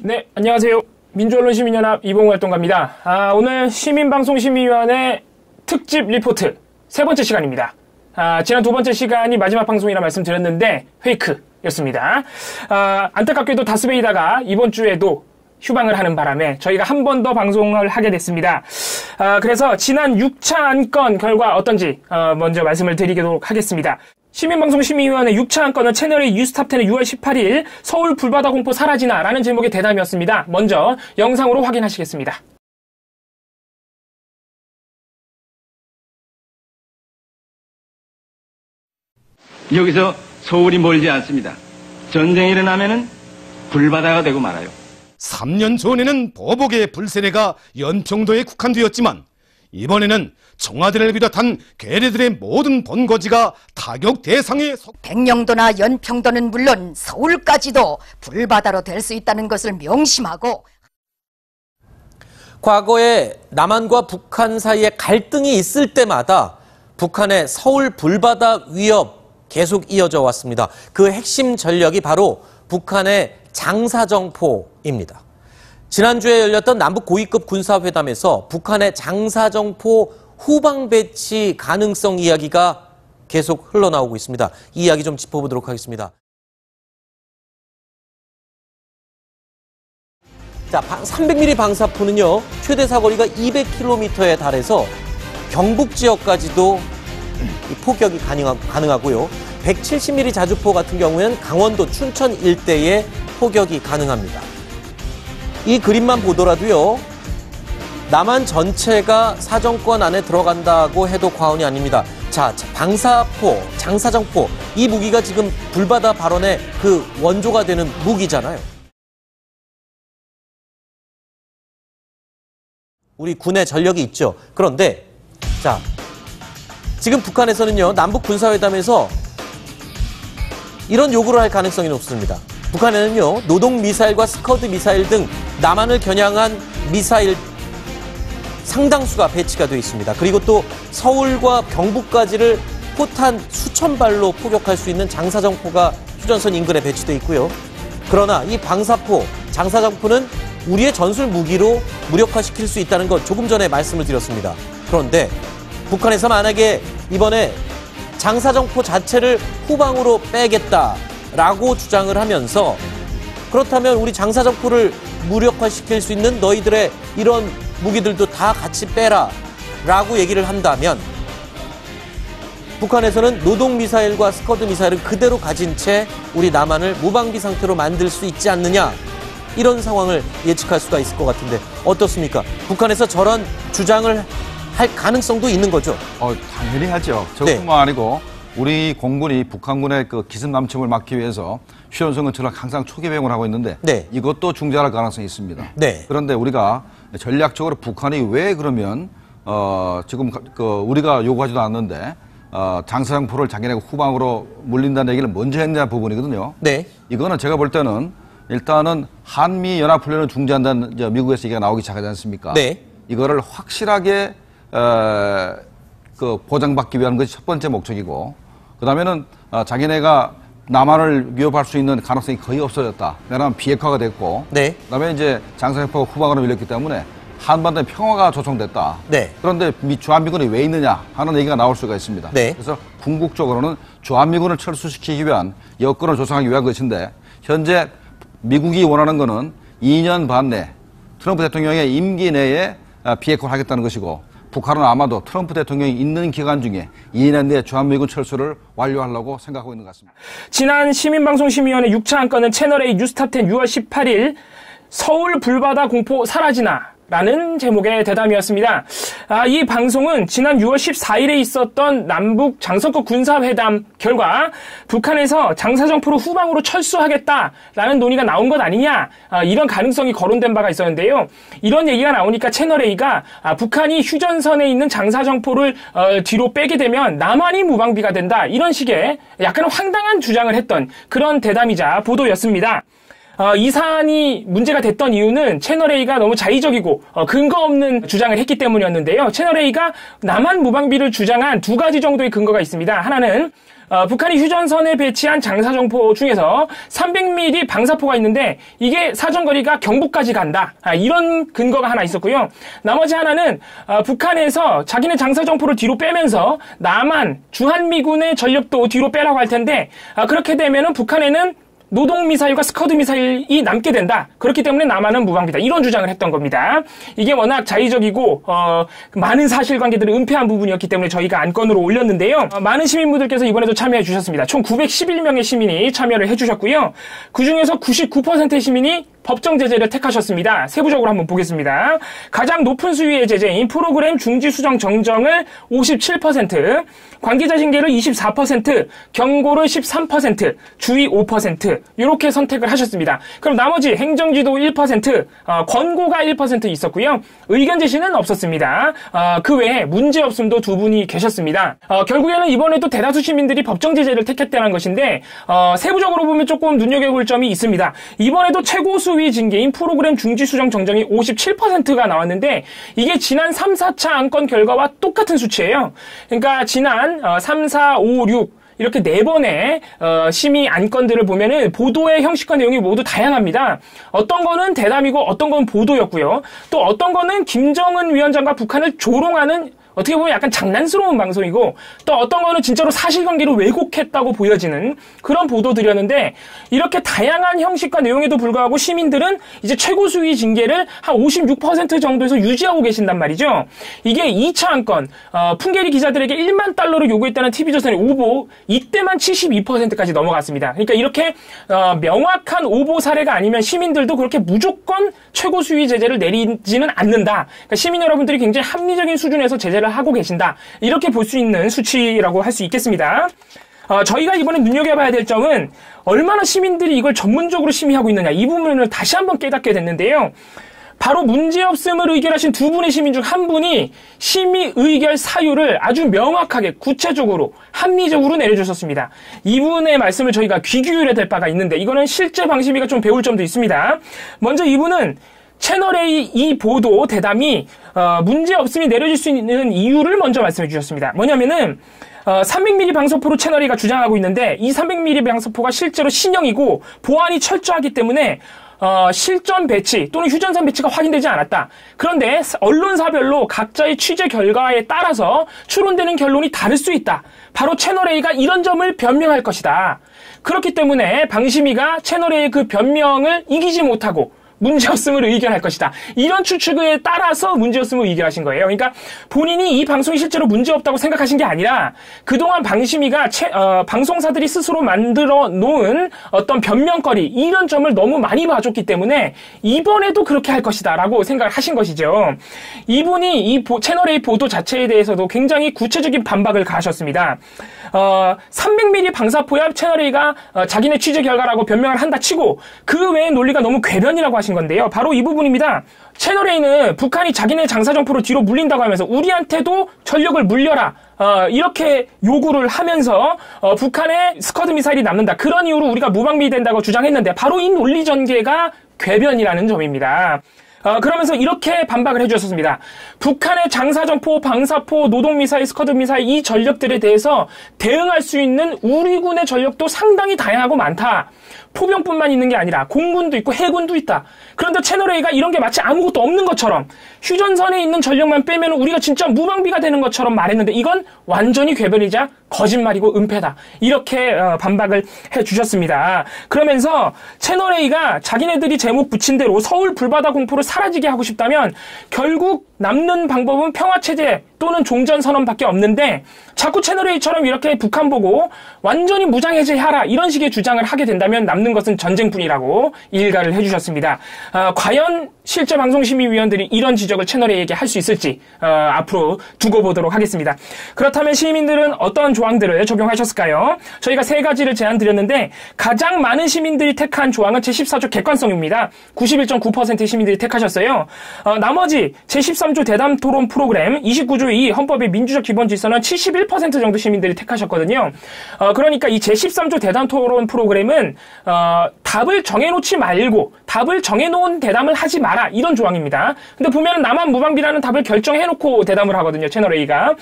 네, 안녕하세요. 민주언론시민연합 이봉활동가입니다. 오늘 시민방송심의위원회 특집 리포트 세 번째 시간입니다. 지난 두 번째 시간이 마지막 방송이라 말씀드렸는데 페이크였습니다. 안타깝게도 다스베이다가 이번 주에도 휴방을 하는 바람에 저희가 한 번 더 방송을 하게 됐습니다. 그래서 지난 6차 안건 결과 어떤지 먼저 말씀을 드리도록 하겠습니다. 시민방송심의위원회 6차 안건은 채널A 뉴스탑10의 6월 18일 서울 불바다 공포 사라지나 라는 제목의 대담이었습니다. 먼저 영상으로 확인하시겠습니다. 여기서 서울이 멀지 않습니다. 전쟁이 일어나면은 불바다가 되고 말아요. 3년 전에는 보복의 불세례가 연평도에 국한되었지만 이번에는 청와대를 비롯한 괴뢰들의 모든 본거지가 타격 대상에 백령도나 연평도는 물론 서울까지도 불바다로 될 수 있다는 것을 명심하고, 과거에 남한과 북한 사이에 갈등이 있을 때마다 북한의 서울 불바다 위협 계속 이어져 왔습니다. 그 핵심 전력이 바로 북한의 장사정포입니다. 지난주에 열렸던 남북 고위급 군사회담에서 북한의 장사정포 후방 배치 가능성 이야기가 계속 흘러나오고 있습니다. 이 이야기 좀 짚어보도록 하겠습니다. 자, 300mm 방사포는요, 최대 사거리가 200km에 달해서 경북 지역까지도 포격이 가능하고요. 170mm 자주포 같은 경우에는 강원도 춘천 일대에 포격이 가능합니다. 이 그림만 보더라도요, 남한 전체가 사정권 안에 들어간다고 해도 과언이 아닙니다. 자, 방사포, 장사정포, 이 무기가 지금 불바다 발언의 그 원조가 되는 무기잖아요. 우리 군의 전력이 있죠. 그런데 자, 지금 북한에서는요, 남북 군사회담에서 이런 요구를 할 가능성이 높습니다. 북한에는요, 노동 미사일과 스커드 미사일 등 남한을 겨냥한 미사일 상당수가 배치가 되어 있습니다. 그리고 또 서울과 경북까지를 포탄 수천 발로 포격할 수 있는 장사정포가 휴전선 인근에 배치되어 있고요. 그러나 이 방사포, 장사정포는 우리의 전술 무기로 무력화시킬 수 있다는 것 조금 전에 말씀을 드렸습니다. 그런데 북한에서 만약에 이번에 장사정포 자체를 후방으로 빼겠다라고 주장을 하면서, 그렇다면 우리 장사정포를 무력화시킬 수 있는 너희들의 이런 무기들도 다 같이 빼라 라고 얘기를 한다면, 북한에서는 노동미사일과 스커드 미사일을 그대로 가진 채 우리 남한을 무방비 상태로 만들 수 있지 않느냐, 이런 상황을 예측할 수가 있을 것 같은데 어떻습니까? 북한에서 저런 주장을 할 가능성도 있는 거죠? 당연히 하죠. 저뿐만 아니고 우리 공군이 북한군의 그 기습 남침을 막기 위해서 휴전선 전략 항상 초기 배용을 하고 있는데 이것도 중재할 가능성이 있습니다. 그런데 우리가 전략적으로 북한이 왜 그러면 지금 우리가 요구하지도 않는데 장사정포를 자기네가 후방으로 물린다는 얘기를 먼저 했냐 부분이거든요. 이거는 제가 볼 때는 일단은 한미 연합훈련을 중재한다는 미국에서 얘기가 나오기 시작하지 않습니까? 이거를 확실하게 보장받기 위한 것이 첫 번째 목적이고, 그 다음에는 자기네가 남한을 위협할 수 있는 가능성이 거의 없어졌다. 왜냐하면 비핵화가 됐고, 그 다음에 이제 장사정포가 후방으로 밀렸기 때문에 한반도에 평화가 조성됐다. 그런데 주한미군이 왜 있느냐 하는 얘기가 나올 수가 있습니다. 그래서 궁극적으로는 주한미군을 철수시키기 위한 여건을 조성하기 위한 것인데, 현재 미국이 원하는 거는 2년 반 내 트럼프 대통령의 임기 내에 비핵화를 하겠다는 것이고, 북한은 아마도 트럼프 대통령이 있는 기간 중에 2년 내에 주한미군 철수를 완료하려고 생각하고 있는 것 같습니다. 지난 시민방송심의위원회 6차 안건은 채널A 뉴스탑10 6월 18일 서울 불바다 공포 사라지나 라는 제목의 대담이었습니다. 이 방송은 지난 6월 14일에 있었던 남북 장성급 군사회담 결과 북한에서 장사정포로 후방으로 철수하겠다라는 논의가 나온 것 아니냐, 이런 가능성이 거론된 바가 있었는데요. 이런 얘기가 나오니까 채널A가 북한이 휴전선에 있는 장사정포를 뒤로 빼게 되면 남한이 무방비가 된다, 이런 식의 약간 황당한 주장을 했던 그런 대담이자 보도였습니다. 이 사안이 문제가 됐던 이유는 채널A가 너무 자의적이고 근거 없는 주장을 했기 때문이었는데요. 채널A가 남한 무방비를 주장한 두 가지 정도의 근거가 있습니다. 하나는 북한이 휴전선에 배치한 장사정포 중에서 300mm 방사포가 있는데 이게 사정거리가 경북까지 간다. 이런 근거가 하나 있었고요. 나머지 하나는 북한에서 자기네 장사정포를 뒤로 빼면서 남한, 주한미군의 전력도 뒤로 빼라고 할 텐데 그렇게 되면은 북한에는 노동미사일과 스커드 미사일이 남게 된다. 그렇기 때문에 남한은 무방비다. 이런 주장을 했던 겁니다. 이게 워낙 자의적이고 많은 사실관계들을 은폐한 부분이었기 때문에 저희가 안건으로 올렸는데요. 많은 시민분들께서 이번에도 참여해 주셨습니다. 총 911명의 시민이 참여를 해주셨고요. 그중에서 99%의 시민이 법정 제재를 택하셨습니다. 세부적으로 한번 보겠습니다. 가장 높은 수위의 제재인 프로그램 중지 수정 정정을 57%, 관계자 징계를 24%, 경고를 13%, 주의 5% 이렇게 선택을 하셨습니다. 그럼 나머지 행정지도 1%, 권고가 1% 있었고요. 의견 제시는 없었습니다. 그 외에 문제없음도 2분이 계셨습니다. 결국에는 이번에도 대다수 시민들이 법정 제재를 택했다는 것인데 세부적으로 보면 조금 눈여겨볼 점이 있습니다. 이번에도 최고 수위 징계인 프로그램 중지 수정 정정이 57%가 나왔는데 이게 지난 3, 4차 안건 결과와 똑같은 수치예요. 그러니까 지난 3, 4, 5, 6 이렇게 4번의 심의 안건들을 보면은 보도의 형식과 내용이 모두 다양합니다. 어떤 거는 대담이고 어떤 건 보도였고요. 또 어떤 거는 김정은 위원장과 북한을 조롱하는 어떻게 보면 약간 장난스러운 방송이고 또 어떤 거는 진짜로 사실관계를 왜곡했다고 보여지는 그런 보도들이었는데 이렇게 다양한 형식과 내용에도 불구하고 시민들은 이제 최고 수위 징계를 한 56% 정도에서 유지하고 계신단 말이죠. 이게 2차 안건 풍계리 기자들에게 1만 달러를 요구했다는 TV조선의 오보 이때만 72%까지 넘어갔습니다. 그러니까 이렇게 명확한 오보 사례가 아니면 시민들도 그렇게 무조건 최고 수위 제재를 내리지는 않는다. 그러니까 시민 여러분들이 굉장히 합리적인 수준에서 제재를 하고 계신다. 이렇게 볼 수 있는 수치라고 할 수 있겠습니다. 저희가 이번에 눈여겨봐야 될 점은 얼마나 시민들이 이걸 전문적으로 심의하고 있느냐 이 부분을 다시 한번 깨닫게 됐는데요. 바로 문제없음을 의결하신 2분의 시민 중 1분이 심의 의결 사유를 아주 명확하게 구체적으로 합리적으로 내려주셨습니다. 이분의 말씀을 저희가 귀 기울여야 될 바가 있는데 이거는 실제 방심이가 좀 배울 점도 있습니다. 먼저 이분은 채널A 이 보도 대담이 문제없음이 내려질 수 있는 이유를 먼저 말씀해 주셨습니다. 뭐냐면은 300mm 방사포로 채널A가 주장하고 있는데 이 300mm 방사포가 실제로 신형이고 보안이 철저하기 때문에 실전 배치 또는 휴전선 배치가 확인되지 않았다. 그런데 언론사별로 각자의 취재 결과에 따라서 추론되는 결론이 다를 수 있다. 바로 채널A가 이런 점을 변명할 것이다. 그렇기 때문에 방심위가 채널A의 그 변명을 이기지 못하고 문제없음을 의결할 것이다. 이런 추측에 따라서 문제없음을 의결하신 거예요. 그러니까 본인이 이 방송이 실제로 문제없다고 생각하신 게 아니라 그동안 방심위가 방송사들이 스스로 만들어 놓은 어떤 변명거리 이런 점을 너무 많이 봐줬기 때문에 이번에도 그렇게 할 것이다 라고 생각을 하신 것이죠. 이분이 이 채널A 보도 자체에 대해서도 굉장히 구체적인 반박을 가하셨습니다. 300mm 방사포야 채널A가 자기네 취재 결과라고 변명을 한다 치고 그 외의 논리가 너무 궤변이라고 하신 건데요. 바로 이 부분입니다. 채널A는 북한이 자기네 장사정포를 뒤로 물린다고 하면서 우리한테도 전력을 물려라. 이렇게 요구를 하면서 북한의 스커드 미사일이 남는다. 그런 이유로 우리가 무방비 된다고 주장했는데 바로 이 논리 전개가 궤변이라는 점입니다. 그러면서 이렇게 반박을 해주셨습니다. 북한의 장사정포, 방사포, 노동미사일, 스커드미사일 이 전력들에 대해서 대응할 수 있는 우리군의 전력도 상당히 다양하고 많다. 포병뿐만 있는 게 아니라 공군도 있고 해군도 있다. 그런데 채널A가 이런 게 마치 아무것도 없는 것처럼 휴전선에 있는 전력만 빼면 우리가 진짜 무방비가 되는 것처럼 말했는데 이건 완전히 궤변이자 거짓말이고 은폐다. 이렇게 반박을 해주셨습니다. 그러면서 채널A가 자기네들이 제목 붙인 대로 서울 불바다 공포를 사라지게 하고 싶다면 결국 남는 방법은 평화체제 또는 종전선언밖에 없는데 자꾸 채널A처럼 이렇게 북한 보고 완전히 무장해제하라 이런 식의 주장을 하게 된다면 남는 것은 전쟁뿐이라고 일가를 해주셨습니다. 과연 실제 방송심의위원들이 이런 지적을 채널A에게 할 수 있을지 앞으로 두고 보도록 하겠습니다. 그렇다면 시민들은 어떤 조항들을 적용하셨을까요? 저희가 3가지를 제안드렸는데 가장 많은 시민들이 택한 조항은 제14조 객관성입니다. 91.9%의 시민들이 택하셨어요. 나머지 제13조 73조 대담 토론 프로그램 29조 2 헌법의 민주적 기본 질서는 71% 정도 시민들이 택하셨거든요. 그러니까 이 제13조 대담 토론 프로그램은 답을 정해놓지 말고 답을 정해놓은 대담을 하지 마라 이런 조항입니다. 근데 보면 남한 무방비라는 답을 결정해놓고 대담을 하거든요. 채널A가.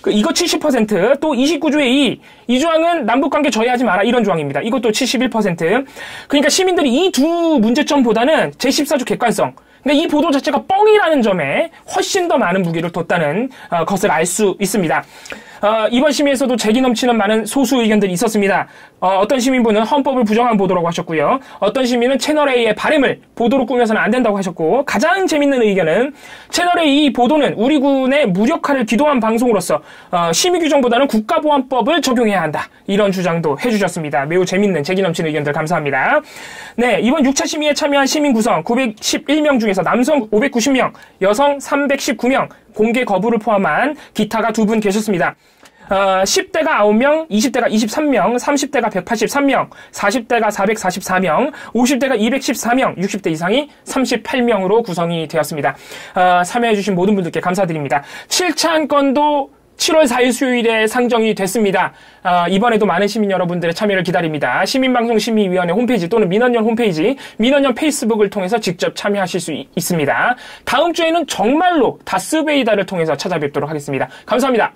이거 70%, 또 29조의 2 조항은 남북관계 저해하지 마라 이런 조항입니다. 이것도 71%. 그러니까 시민들이 이 두 문제점보다는 제14조 객관성, 그러니까 이 보도 자체가 뻥이라는 점에 훨씬 더 많은 무게를 뒀다는 것을 알 수 있습니다. 이번 심의에서도 재기 넘치는 많은 소수 의견들이 있었습니다. 어떤 시민분은 헌법을 부정한 보도라고 하셨고요. 어떤 시민은 채널A의 바램을 보도로 꾸며서는 안 된다고 하셨고, 가장 재밌는 의견은 채널A 이 보도는 우리 군의 무력화를 기도한 방송으로서 심의 규정보다는 국가보안법을 적용해야 한다. 이런 주장도 해주셨습니다. 매우 재밌는 재기 넘치는 의견들 감사합니다. 네, 이번 6차 심의에 참여한 시민 구성 911명 중에서 남성 590명, 여성 319명, 공개 거부를 포함한 기타가 2분 계셨습니다. 10대가 9명, 20대가 23명, 30대가 183명, 40대가 444명, 50대가 214명, 60대 이상이 38명으로 구성이 되었습니다. 참여해주신 모든 분들께 감사드립니다. 7차 안건도 7월 4일 수요일에 상정이 됐습니다. 이번에도 많은 시민 여러분들의 참여를 기다립니다. 시민방송심의위원회 홈페이지 또는 민원연 홈페이지, 민원연 페이스북을 통해서 직접 참여하실 수 있습니다. 다음 주에는 정말로 다스베이다를 통해서 찾아뵙도록 하겠습니다. 감사합니다.